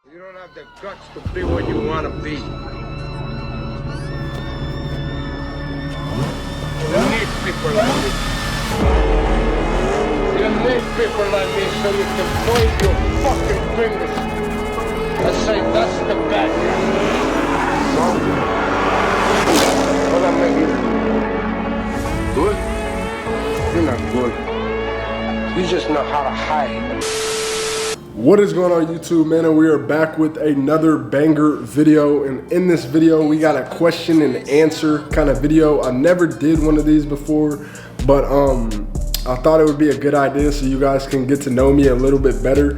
You don't have the guts to be what you want to be. You need people like me. You need people like me so you can point your fucking fingers and say, that's the bad guy. No? What I mean? Good? You're not good. You just know how to hide. What is going on YouTube, man? And we are back with another banger video, and in this video we got a question and answer kind of video. I never did one of these before, but I thought it would be a good idea so you guys can get to know me a little bit better.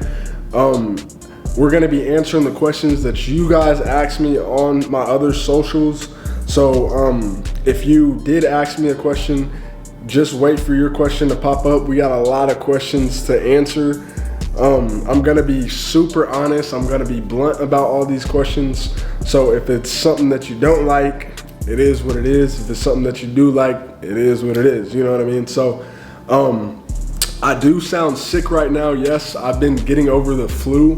We're gonna be answering the questions that you guys asked me on my other socials. So if you did ask me a question, just wait for your question to pop up. We got a lot of questions to answer. I'm gonna be super honest. I'm gonna be blunt about all these questions. So if it's something that you don't like, it is what it is. If it's something that you do like, it is what it is. You know what I mean? So I do sound sick right now. Yes, I've been getting over the flu,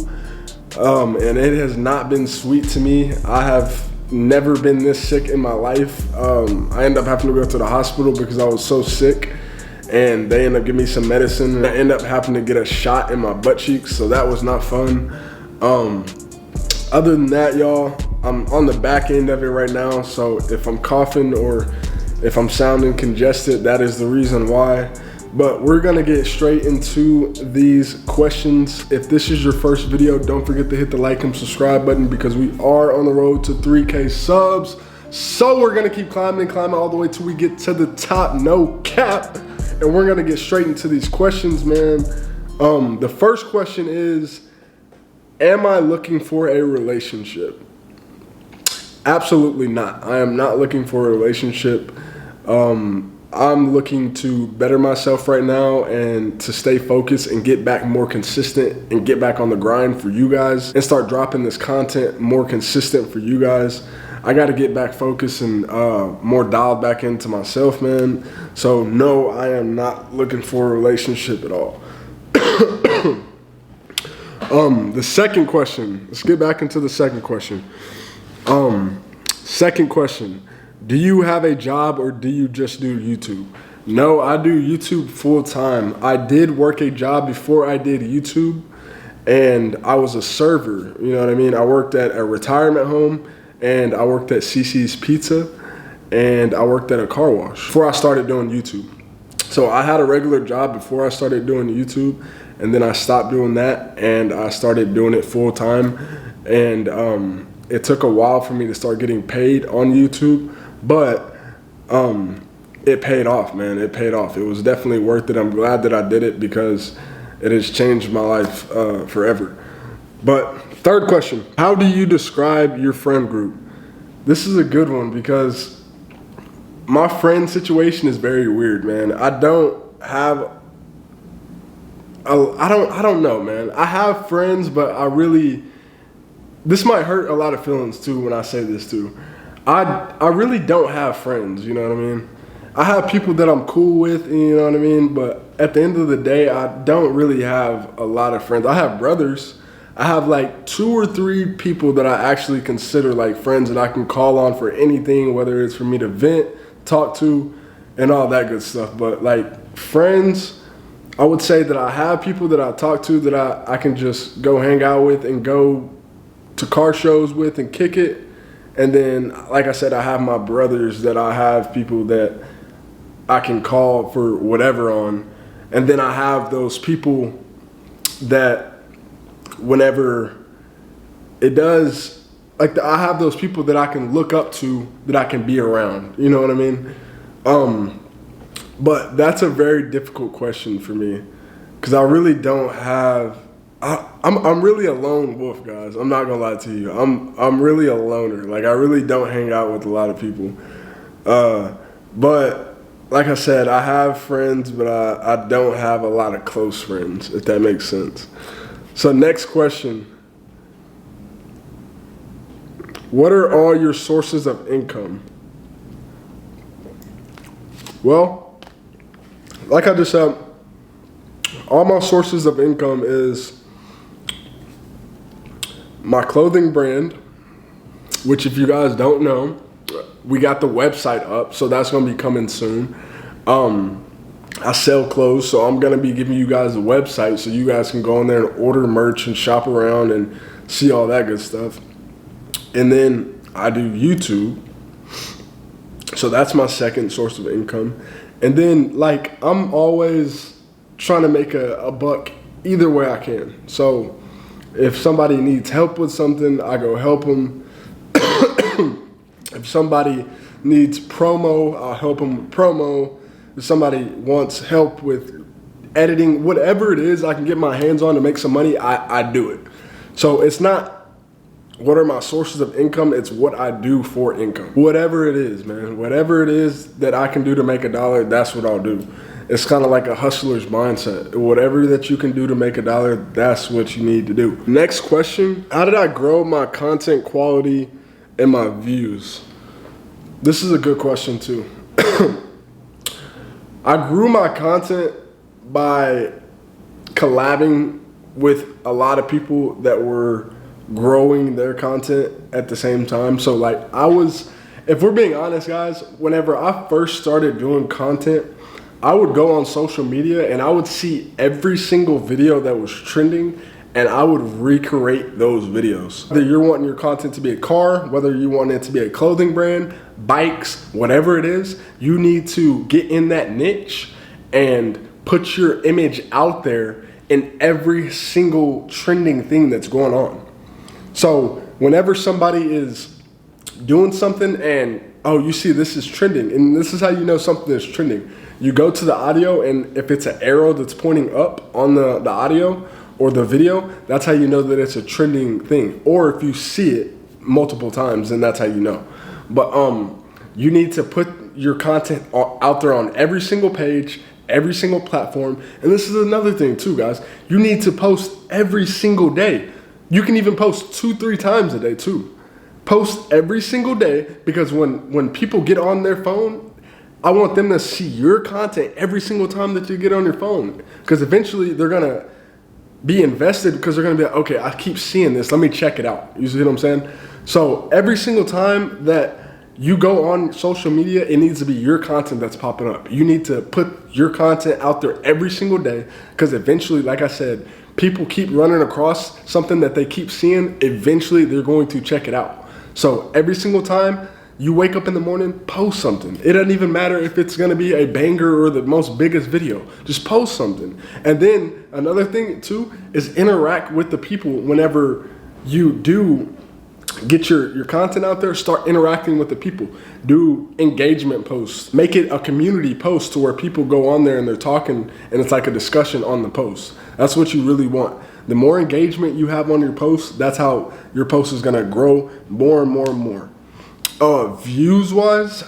and it has not been sweet to me. I have never been this sick in my life. I ended up having to go to the hospital because I was so sick. And they ended up giving me some medicine, and I ended up having to get a shot in my butt cheeks, so that was not fun. Other than that, y'all, I'm on the back end of it right now, so if I'm coughing or if I'm sounding congested, that is the reason why. But we're gonna get straight into these questions. If this is your first video, don't forget to hit the like and subscribe button because we are on the road to 3K subs. So we're gonna keep climbing all the way till we get to the top, no cap. And we're gonna get straight into these questions, man. The first question is, am I looking for a relationship? Absolutely not. I am not looking for a relationship. I'm looking to better myself right now and to stay focused and get back more consistent and get back on the grind for you guys and start dropping this content more consistent for you guys. I got to get back focused and more dialed back into myself, man. So no, I am not looking for a relationship at all. The second question, let's get back into the second question. Second question, do you have a job or do you just do YouTube? No, I do YouTube full time. I did work a job before I did YouTube, and I was a server, you know what I mean? I worked at a retirement home, and I worked at CC's Pizza, and I worked at a car wash before I started doing YouTube. So I had a regular job before I started doing YouTube, and then I stopped doing that, and I started doing it full time. And it took a while for me to start getting paid on YouTube, but it paid off, man. It paid off. It was definitely worth it. I'm glad that I did it because it has changed my life forever. But third question, how do you describe your friend group? This is a good one because my friend situation is very weird, man. I don't know, man. I have friends, but this might hurt a lot of feelings too when I say this too. I really don't have friends, you know what I mean? I have people that I'm cool with, you know what I mean? But at the end of the day, I don't really have a lot of friends. I have brothers. I have like 2 or 3 people that I actually consider like friends that I can call on for anything, whether it's for me to vent, talk to, and all that good stuff. But like friends, I would say that I have people that I talk to that I can just go hang out with and go to car shows with and kick it. And then, like I said, I have my brothers that I have people that I can call for whatever on. And then I have those people that whenever it does, like I have those people that I can look up to, that I can be around, you know what I mean? But that's a very difficult question for me because I really don't have, I'm really a lone wolf, guys. I'm not gonna lie to you. I'm really a loner. Like I really don't hang out with a lot of people. But like I said, I have friends, but I don't have a lot of close friends, if that makes sense. So next question. What are all your sources of income? Well, like I just said, all my sources of income is my clothing brand, which if you guys don't know, we got the website up, so that's gonna be coming soon. I sell clothes, so I'm gonna be giving you guys a website so you guys can go in there and order merch and shop around and see all that good stuff. And then I do YouTube, so that's my second source of income. And then like I'm always trying to make a buck either way I can. So if somebody needs help with something, I go help them. If somebody needs promo, I'll help them with promo. If somebody wants help with editing, whatever it is I can get my hands on to make some money, I do it. So it's not what are my sources of income, it's what I do for income. Whatever it is, man. Whatever it is that I can do to make a dollar, that's what I'll do. It's kind of like a hustler's mindset. Whatever that you can do to make a dollar, that's what you need to do. Next question, how did I grow my content quality and my views? This is a good question too. I grew my content by collabing with a lot of people that were growing their content at the same time. So like if we're being honest guys, whenever I first started doing content, I would go on social media and I would see every single video that was trending and I would recreate those videos. Whether you're wanting your content to be a car, whether you want it to be a clothing brand, bikes, whatever it is, you need to get in that niche and put your image out there in every single trending thing that's going on. So whenever somebody is doing something and, oh, you see this is trending, and this is how you know something is trending. You go to the audio, and if it's an arrow that's pointing up on the audio or the video, that's how you know that it's a trending thing. Or if you see it multiple times, then that's how you know. But you need to put your content out there on every single page, every single platform. And this is another thing too, guys. You need to post every single day. You can even post 2-3 times a day too. Post every single day, because when people get on their phone, I want them to see your content every single time that you get on your phone. Because eventually they're gonna be invested, because they're gonna be like, okay, I keep seeing this, let me check it out. You see what I'm saying? So every single time that you go on social media, it needs to be your content that's popping up. You need to put your content out there every single day, because eventually, like I said, people keep running across something that they keep seeing. Eventually, they're going to check it out. So every single time you wake up in the morning, post something. It doesn't even matter if it's gonna be a banger or the most biggest video. Just post something. And then another thing too is interact with the people. Whenever you do get your content out there, start interacting with the people. Do engagement posts. Make it a community post to where people go on there and they're talking and it's like a discussion on the post. That's what you really want. The more engagement you have on your post, that's how your post is gonna grow more and more and more. Views wise,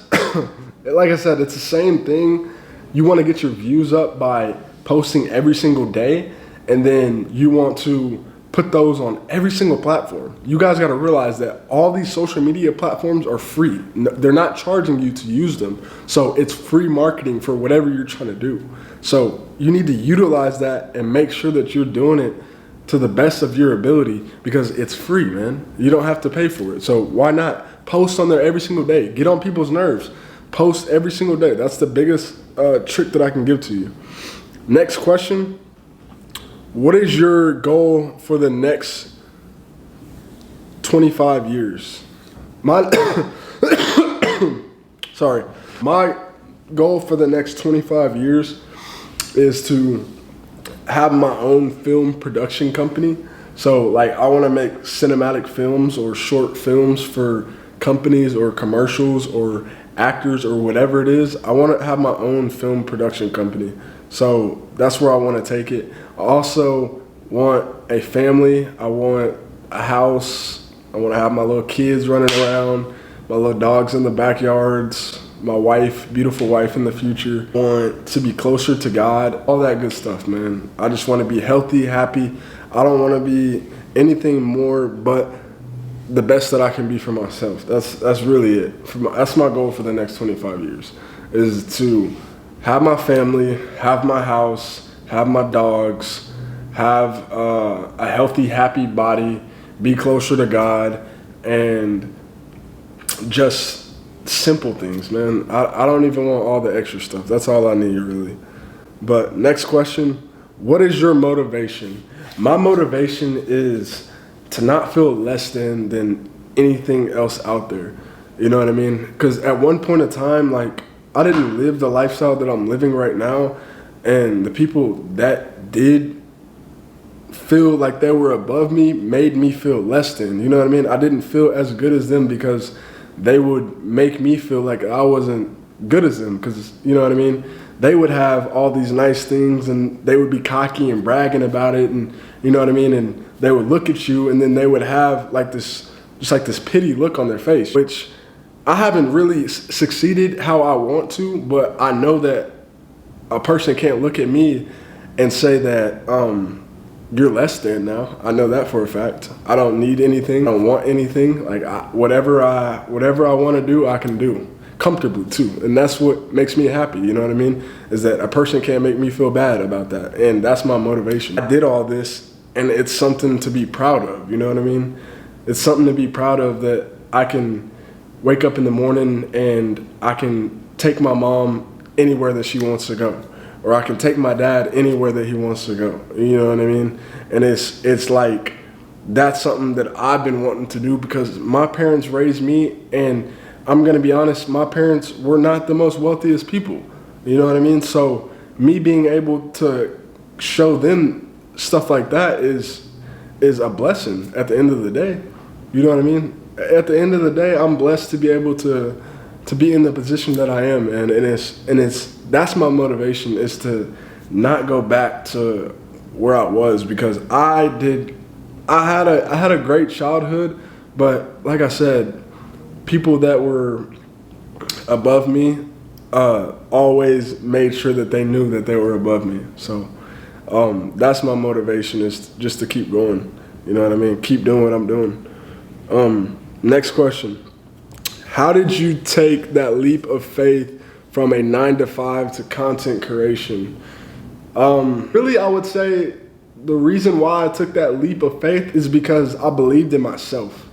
like I said, it's the same thing. You want to get your views up by posting every single day, and then you want to put those on every single platform. You guys got to realize that all these social media platforms are free. They're not charging you to use them. So it's free marketing for whatever you're trying to do. So you need to utilize that and make sure that you're doing it to the best of your ability, because it's free, man. You don't have to pay for it. So why not post on there every single day? Get on people's nerves. Post every single day. That's the biggest trick that I can give to you. Next question. What is your goal for the next 25 years? My goal for the next 25 years is to have my own film production company. So like I want to make cinematic films or short films for companies or commercials or actors or whatever it is. I want to have my own film production company. So that's where I want to take it. I also want a family. I want a house. I want to have my little kids running around, my little dogs in the backyards, my wife, beautiful wife in the future. I want to be closer to God, all that good stuff, man. I just want to be healthy, happy. I don't want to be anything more but the best that I can be for myself. That's really it. That's my goal for the next 25 years, is to have my family, have my house, have my dogs, have a healthy, happy body, be closer to God, and just simple things, man. I don't even want all the extra stuff. That's all I need, really. But next question, what is your motivation? My motivation is to not feel less than anything else out there. You know what I mean? Because at one point in time, like, I didn't live the lifestyle that I'm living right now, and the people that did feel like they were above me made me feel less than. You know what I mean? I didn't feel as good as them because they would make me feel like I wasn't good as them, because, you know what I mean? They would have all these nice things and they would be cocky and bragging about it, and you know what I mean? And they would look at you and then they would have like this, just like this pity look on their face, which I haven't really succeeded how I want to, but I know that a person can't look at me and say that you're less than now. I know that for a fact. I don't need anything. I don't want anything. Like whatever I want to do, I can do comfortably too. And that's what makes me happy. You know what I mean? Is that a person can't make me feel bad about that. And that's my motivation. I did all this and it's something to be proud of. You know what I mean? It's something to be proud of, that I can wake up in the morning and I can take my mom anywhere that she wants to go, or I can take my dad anywhere that he wants to go. You know what I mean? And it's like, that's something that I've been wanting to do because my parents raised me, and I'm gonna be honest, my parents were not the most wealthiest people. You know what I mean? So me being able to show them stuff like that is a blessing at the end of the day. You know what I mean? At the end of the day, I'm blessed to be able to be in the position that I am, and it's that's my motivation, is to not go back to where I was, because I had a great childhood, but like I said, people that were above me always made sure that they knew that they were above me. So that's my motivation, is just to keep going. You know what I mean? Keep doing what I'm doing. Next question. How did you take that leap of faith from a 9-to-5 to content creation? Really, I would say the reason why I took that leap of faith is because I believed in myself.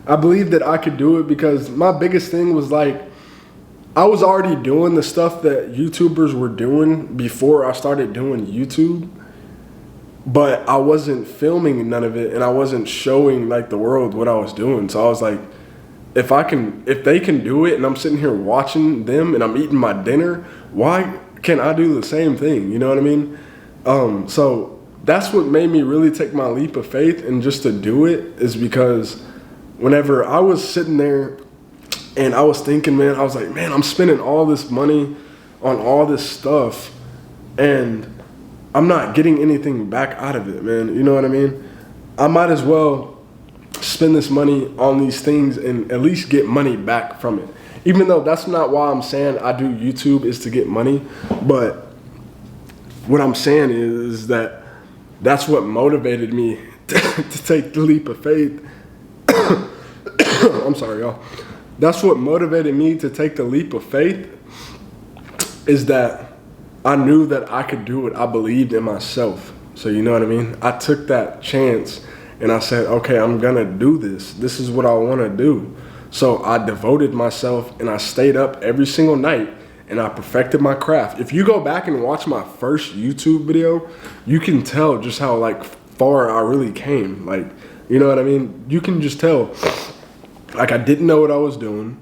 I believed that I could do it, because my biggest thing was like, I was already doing the stuff that YouTubers were doing before I started doing YouTube, but I wasn't filming none of it, and I wasn't showing like the world what I was doing. So I was like, if they can do it and I'm sitting here watching them and I'm eating my dinner, why can't I do the same thing? You know what I mean? So that's what made me really take my leap of faith and just to do it, is because whenever I was sitting there and I was thinking, man, I was like, man, I'm spending all this money on all this stuff and I'm not getting anything back out of it, man. You know what I mean? I might as well spend this money on these things and at least get money back from it. Even though that's not why I'm saying I do YouTube, is to get money. But what I'm saying is that that's what motivated me to take the leap of faith. I'm sorry, y'all. That's what motivated me to take the leap of faith, is that I knew that I could do it. I believed in myself. So you know what I mean? I took that chance and I said, okay, I'm gonna do this. This is what I wanna do. So I devoted myself and I stayed up every single night and I perfected my craft. If you go back and watch my first YouTube video, you can tell just how like far I really came. Like, you know what I mean? You can just tell. Like, I didn't know what I was doing.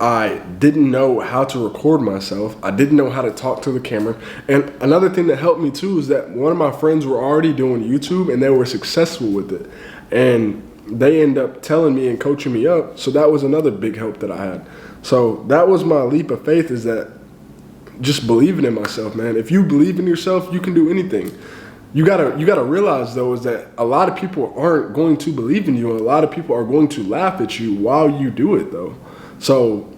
I didn't know how to record myself. I didn't know how to talk to the camera. And another thing that helped me too is that one of my friends were already doing YouTube and they were successful with it. And they end up telling me and coaching me up. So that was another big help that I had. So that was my leap of faith, is that just believing in myself, man. If you believe in yourself, you can do anything. You gotta realize though, is that a lot of people aren't going to believe in you, and a lot of people are going to laugh at you while you do it though. So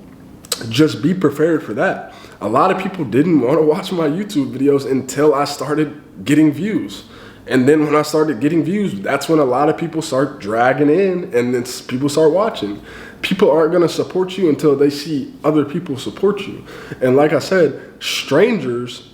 just be prepared for that. A lot of people didn't want to watch my YouTube videos until I started getting views. And then when I started getting views, that's when a lot of people start dragging in, and then people start watching. People aren't going to support you until they see other people support you. And like I said, strangers,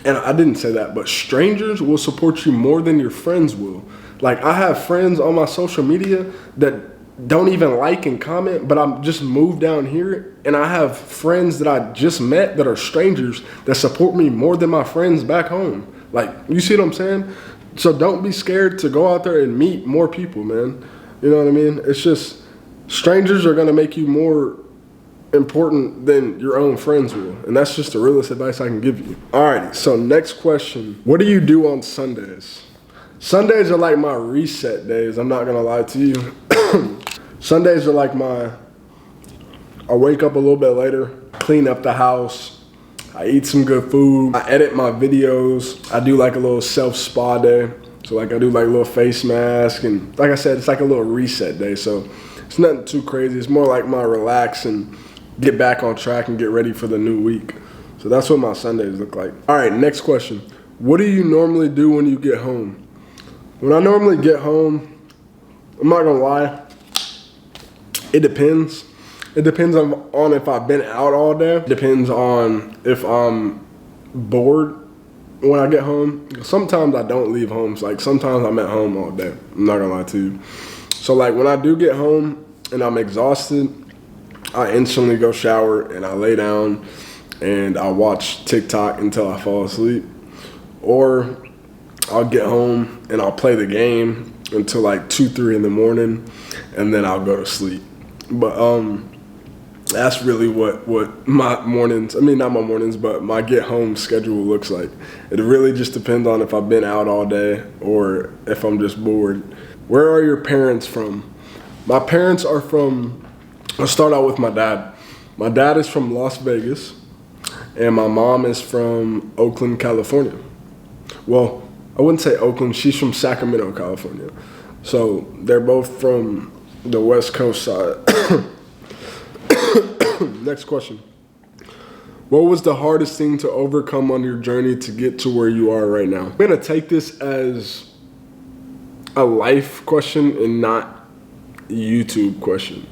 and I didn't say that, but strangers will support you more than your friends will. Like, I have friends on my social media that don't even like and comment, but I'm just moved down here, and I have friends that I just met that are strangers that support me more than my friends back home. Like, you see what I'm saying? So don't be scared to go out there and meet more people, man. You know what I mean? It's just, strangers are gonna make you more important than your own friends will. And that's just the realest advice I can give you. Alrighty, so next question. What do you do on Sundays? Sundays are like my reset days, I'm not gonna lie to you. Sundays are like I wake up a little bit later, clean up the house, I eat some good food, I edit my videos, I do like a little self-spa day. So like I do like a little face mask, and like I said, it's like a little reset day. So it's nothing too crazy. It's more like my relax and get back on track and get ready for the new week. So that's what my Sundays look like. All right, next question. What do you normally do when you get home? When I normally get home, I'm not gonna lie, it depends. It depends on if I've been out all day. It depends on if I'm bored when I get home. Sometimes I don't leave home. So like sometimes I'm at home all day. I'm not gonna lie to you. So like when I do get home and I'm exhausted, I instantly go shower and I lay down and I watch TikTok until I fall asleep. Or I'll get home and I'll play the game until like 2, 3 in the morning, and then I'll go to sleep. But that's really what my mornings, I mean not my mornings, but my get home schedule looks like. It really just depends on if I've been out all day or if I'm just bored. Where are your parents from? My parents are from, I'll start out with my dad. My dad is from Las Vegas, and my mom is from Oakland, California. Well, I wouldn't say Oakland, she's from Sacramento, California. So they're both from the West Coast side. Next question. What was the hardest thing to overcome on your journey to get to where you are right now? I'm gonna take this as a life question and not a YouTube question.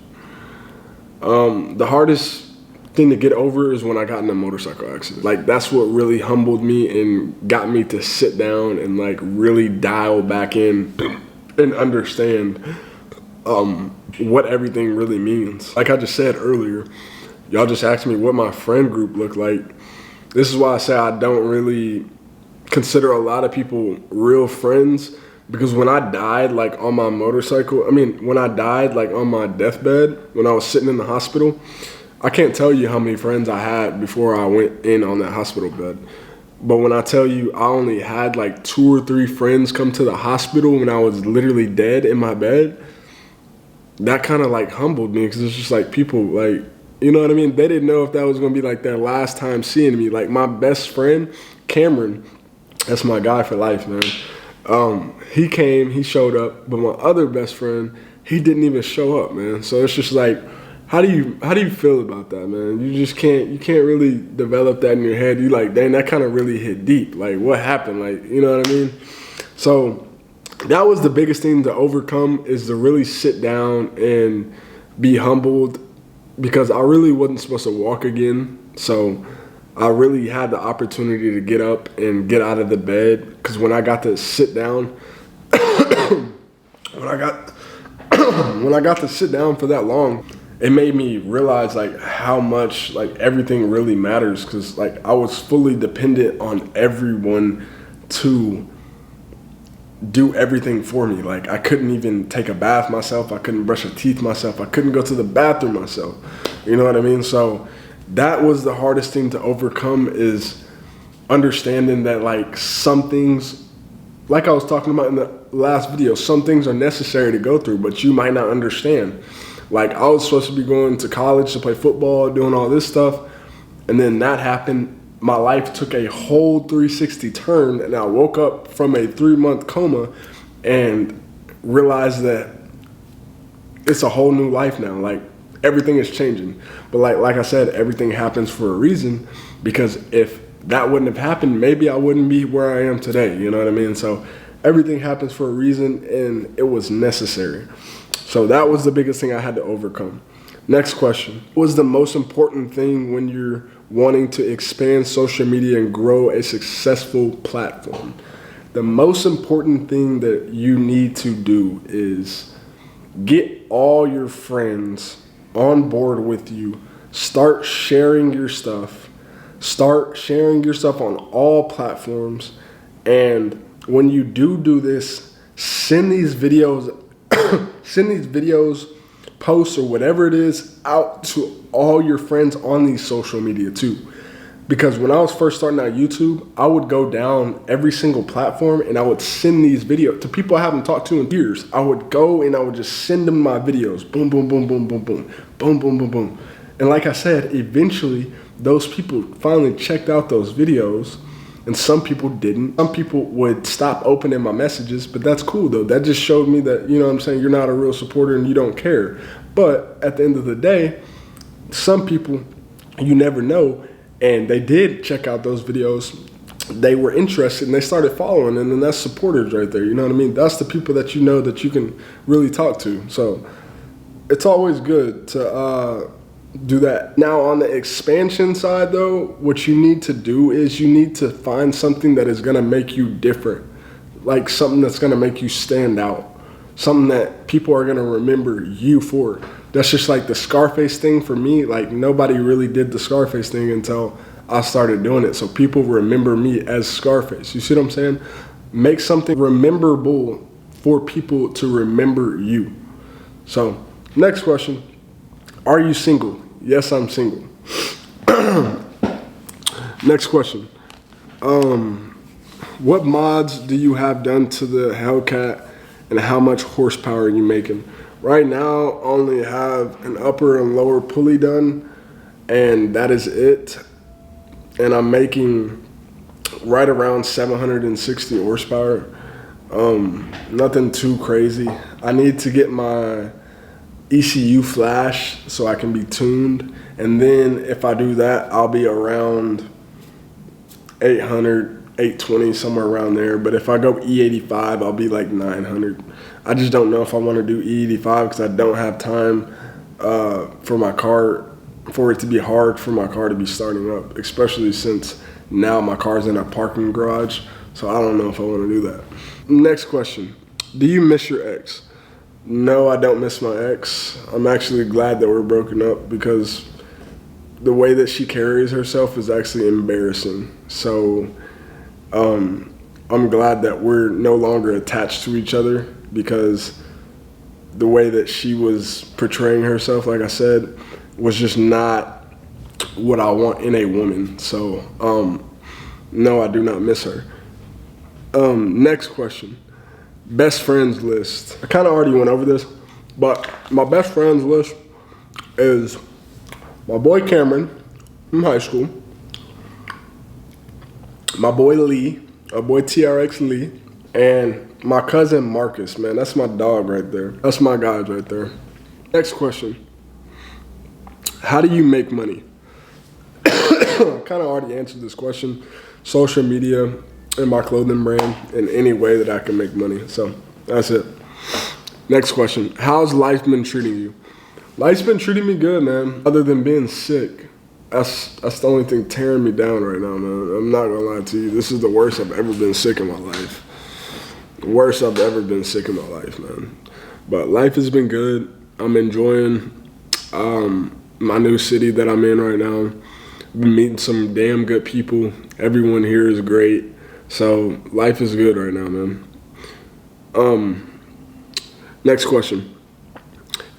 The hardest thing to get over is when I got in a motorcycle accident. Like that's what really humbled me and got me to sit down and like really dial back in and understand what everything really means. Like I just said earlier, y'all just asked me what my friend group looked like. This is why I say I don't really consider a lot of people real friends, because when I died like on my motorcycle, when I died like on my deathbed, when I was sitting in the hospital, I can't tell you how many friends I had before I went in on that hospital bed. But when I tell you I only had like 2 or 3 friends come to the hospital when I was literally dead in my bed, that kind of like humbled me, because it's just like people like, you know what I mean? They didn't know if that was going to be like their last time seeing me. Like my best friend, Cameron, that's my guy for life, man. He came, he showed up, but my other best friend, he didn't even show up, man. So it's just like, how do you feel about that, man? You can't really develop that in your head. You like, dang, that kind of really hit deep. Like what happened? Like, you know what I mean? So that was the biggest thing to overcome, is to really sit down and be humbled, because I really wasn't supposed to walk again. So I really had the opportunity to get up and get out of the bed, because when I got to sit down, when I got to sit down for that long, it made me realize like how much like everything really matters, because like I was fully dependent on everyone to do everything for me. Like I couldn't even take a bath myself, I couldn't brush my teeth myself, I couldn't go to the bathroom myself. You know what I mean? So that was the hardest thing to overcome, is understanding that like some things, like I was talking about in the last video, some things are necessary to go through, but you might not understand. Like I was supposed to be going to college to play football, doing all this stuff, and then that happened. My life took a whole 360 turn, and I woke up from a 3-month coma and realized that it's a whole new life now. Like everything is changing. But like I said, everything happens for a reason, because if that wouldn't have happened, maybe I wouldn't be where I am today. You know what I mean? So everything happens for a reason, and it was necessary. So that was the biggest thing I had to overcome. Next question. What was the most important thing when you're wanting to expand social media and grow a successful platform? the most important thing that you need to do is get all your friends on board with you. Start sharing your stuff. Start sharing your stuff on all platforms. And when you do this, send these videos, posts or whatever it is out to all your friends on these social media too. Because when I was first starting out YouTube, I would go down every single platform and I would send these videos to people I haven't talked to in years. I would go and I would just send them my videos. Boom, boom, boom, boom, boom, boom, boom, boom, boom, boom. And like I said, eventually those people finally checked out those videos, and some people didn't. Some people would stop opening my messages, but that's cool though. That just showed me that, you know what I'm saying, you're not a real supporter and you don't care. But at the end of the day, some people, you never know, and they did check out those videos. They were interested and they started following, and then that's supporters right there. You know what I mean? That's the people that you know that you can really talk to. So it's always good to do that. Now on the expansion side though, what you need to do is you need to find something that is gonna make you different. Like something that's gonna make you stand out. Something that people are gonna remember you for. That's just like the Scarface thing for me. Like nobody really did the Scarface thing until I started doing it. So people remember me as Scarface. You see what I'm saying? Make something rememberable for people to remember you. So next question, are you single? Yes, I'm single. Next question. What mods do you have done to the Hellcat and how much horsepower are you making? Right now, I only have an upper and lower pulley done, and that is it. And I'm making right around 760 horsepower. Nothing too crazy. I need to get my ECU flash so I can be tuned, and then if I do that, I'll be around 800, 820, somewhere around there. But if I go E85, I'll be like 900. I just don't know if I want to do E85 because I don't have time for my car, for it to be hard for my car to be starting up, especially since now my car's in a parking garage. So I don't know if I want to do that. Next question, do you miss your ex? No, I don't miss my ex. I'm actually glad that we're broken up because the way that she carries herself is actually embarrassing. So I'm glad that we're no longer attached to each other, because the way that she was portraying herself, like I said, was just not what I want in a woman. So no, I do not miss her. Next question. Best friends list. I kind of already went over this, but my best friends list is my boy Cameron from high school, my boy Lee, our boy TRX Lee, and my cousin Marcus, man. That's my dog right there. That's my guys right there. Next question. How do you make money? I kind of already answered this question. Social media and my clothing brand in any way that I can make money. So that's it. Next question. How's life been treating you? Life's been treating me good, man. Other than being sick. That's the only thing tearing me down right now, man. I'm not gonna lie to you. This is the worst I've ever been sick in my life. The worst I've ever been sick in my life, man. But life has been good. I'm enjoying my new city that I'm in right now. I've been meeting some damn good people. Everyone here is great. So life is good right now, man. Next question.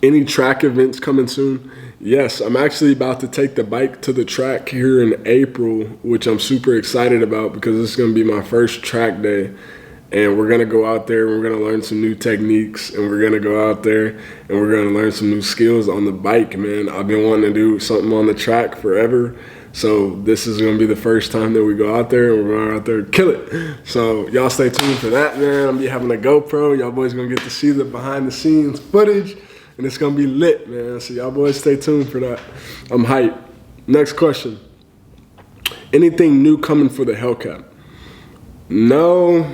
Any track events coming soon? Yes, I'm actually about to take the bike to the track here in April, which I'm super excited about because this is going to be my first track day. And we're going to go out there and we're going to learn some new techniques, and we're going to go out there and we're going to learn some new skills on the bike, man. I've been wanting to do something on the track forever. So this is going to be the first time that we go out there, and we're going out there to kill it. So y'all stay tuned for that, man. I'm going to be having a GoPro. Y'all boys going to get to see the behind the scenes footage, and it's going to be lit, man. So y'all boys stay tuned for that. I'm hyped. Next question. Anything new coming for the Hellcat? No,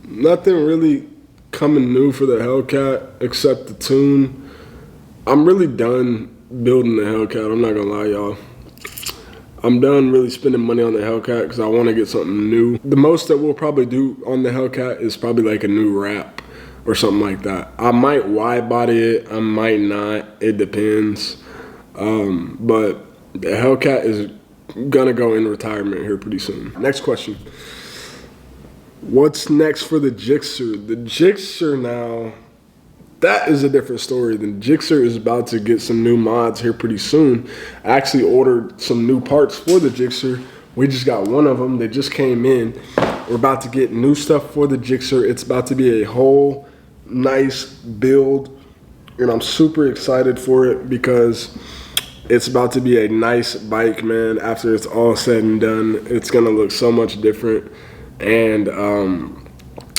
nothing really coming new for the Hellcat except the tune. I'm really done building the Hellcat. I'm not going to lie, y'all. I'm done really spending money on the Hellcat because I want to get something new. The most that we'll probably do on the Hellcat is probably like a new wrap or something like that. I might wide body it, I might not, it depends. But the Hellcat is gonna go in retirement here pretty soon. Next question. What's next for the Gixxer? The Gixxer now, that is a different story. The Gixxer is about to get some new mods here pretty soon. I actually ordered some new parts for the Gixxer. We just got one of them. They just came in. We're about to get new stuff for the Gixxer. It's about to be a whole nice build, and I'm super excited for it because it's about to be a nice bike, man. After it's all said and done, it's gonna look so much different, and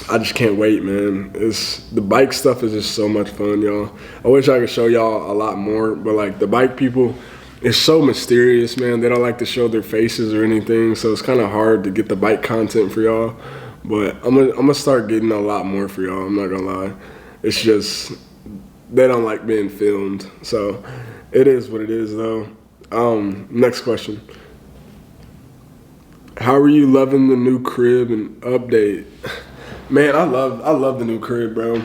I just can't wait, man. The bike stuff is just so much fun, y'all. I wish I could show y'all a lot more, but like the bike people, it's so mysterious, man. They don't like to show their faces or anything, so it's kind of hard to get the bike content for y'all. But I'm gonna start getting a lot more for y'all, I'm not gonna lie. It's just, they don't like being filmed, so it is what it is though. Next question. How are you loving the new crib and update? Man, I love the new crib, bro.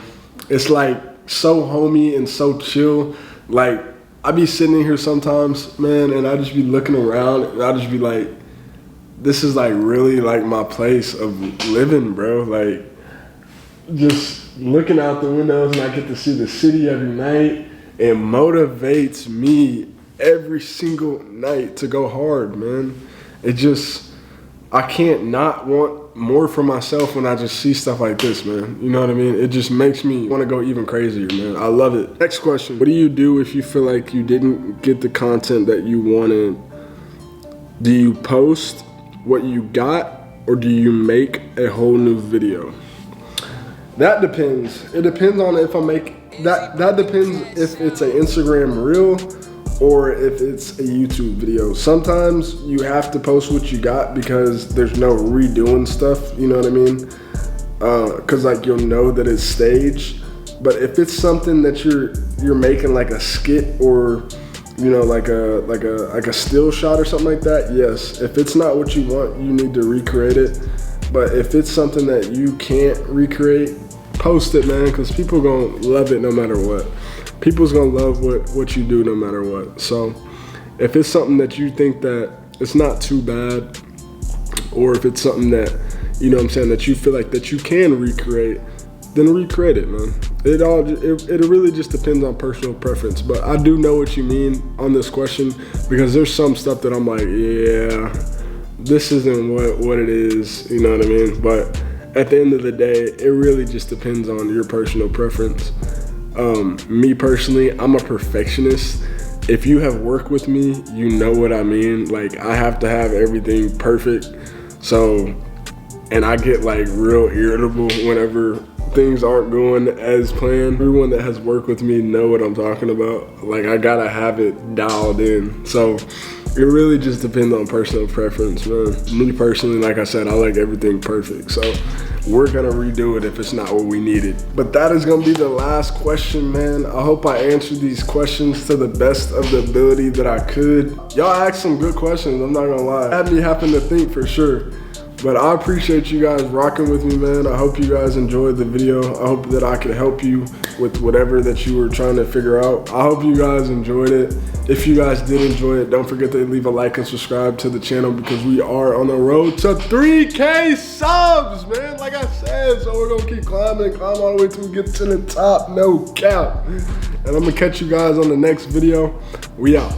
It's like so homey and so chill. Like I be sitting in here sometimes, man, and I just be looking around and I just be like, this is like really like my place of living, bro. Like just looking out the windows and I get to see the city every night. It motivates me every single night to go hard, man. It just, I can't not want more for myself when I just see stuff like this, man. You know what I mean? It just makes me want to go even crazier, man. I love it. Next question. What do you do if you feel like you didn't get the content that you wanted? Do you post what you got, or do you make a whole new video? That depends. It depends on if I make, that depends if it's an Instagram reel or if it's a YouTube video. Sometimes you have to post what you got because there's no redoing stuff, you know what I mean? Cause like you'll know that it's staged. But if it's something that you're making like a skit or you know like a still shot or something like that, yes. If it's not what you want, you need to recreate it. But if it's something that you can't recreate, post it, man, because people gonna love it no matter what. People's gonna love what you do no matter what. So if it's something that you think that it's not too bad, or if it's something that, you know what I'm saying, that you feel like that you can recreate, then recreate it, man. It really just depends on personal preference. But I do know what you mean on this question, because there's some stuff that I'm like, yeah, this isn't what it is, you know what I mean? But at the end of the day, it really just depends on your personal preference. Me personally, I'm a perfectionist. If you have worked with me, you know what I mean. Like, I have to have everything perfect. So, and I get like real irritable whenever things aren't going as planned. Everyone that has worked with me know what I'm talking about. Like, I gotta have it dialed in. So it really just depends on personal preference, man. Me personally, like I said, I like everything perfect. So we're gonna redo it if it's not what we needed. But that is gonna be the last question, man. I hope I answered these questions to the best of the ability that I could. Y'all asked some good questions, I'm not gonna lie. It had me having to think for sure. But I appreciate you guys rocking with me, man. I hope you guys enjoyed the video. I hope that I could help you with whatever that you were trying to figure out. I hope you guys enjoyed it. If you guys did enjoy it, don't forget to leave a like and subscribe to the channel, because we are on the road to 3K subs, man. Like I said, so we're gonna keep climbing and climb all the way till we get to the top, no cap. And I'm gonna catch you guys on the next video. We out.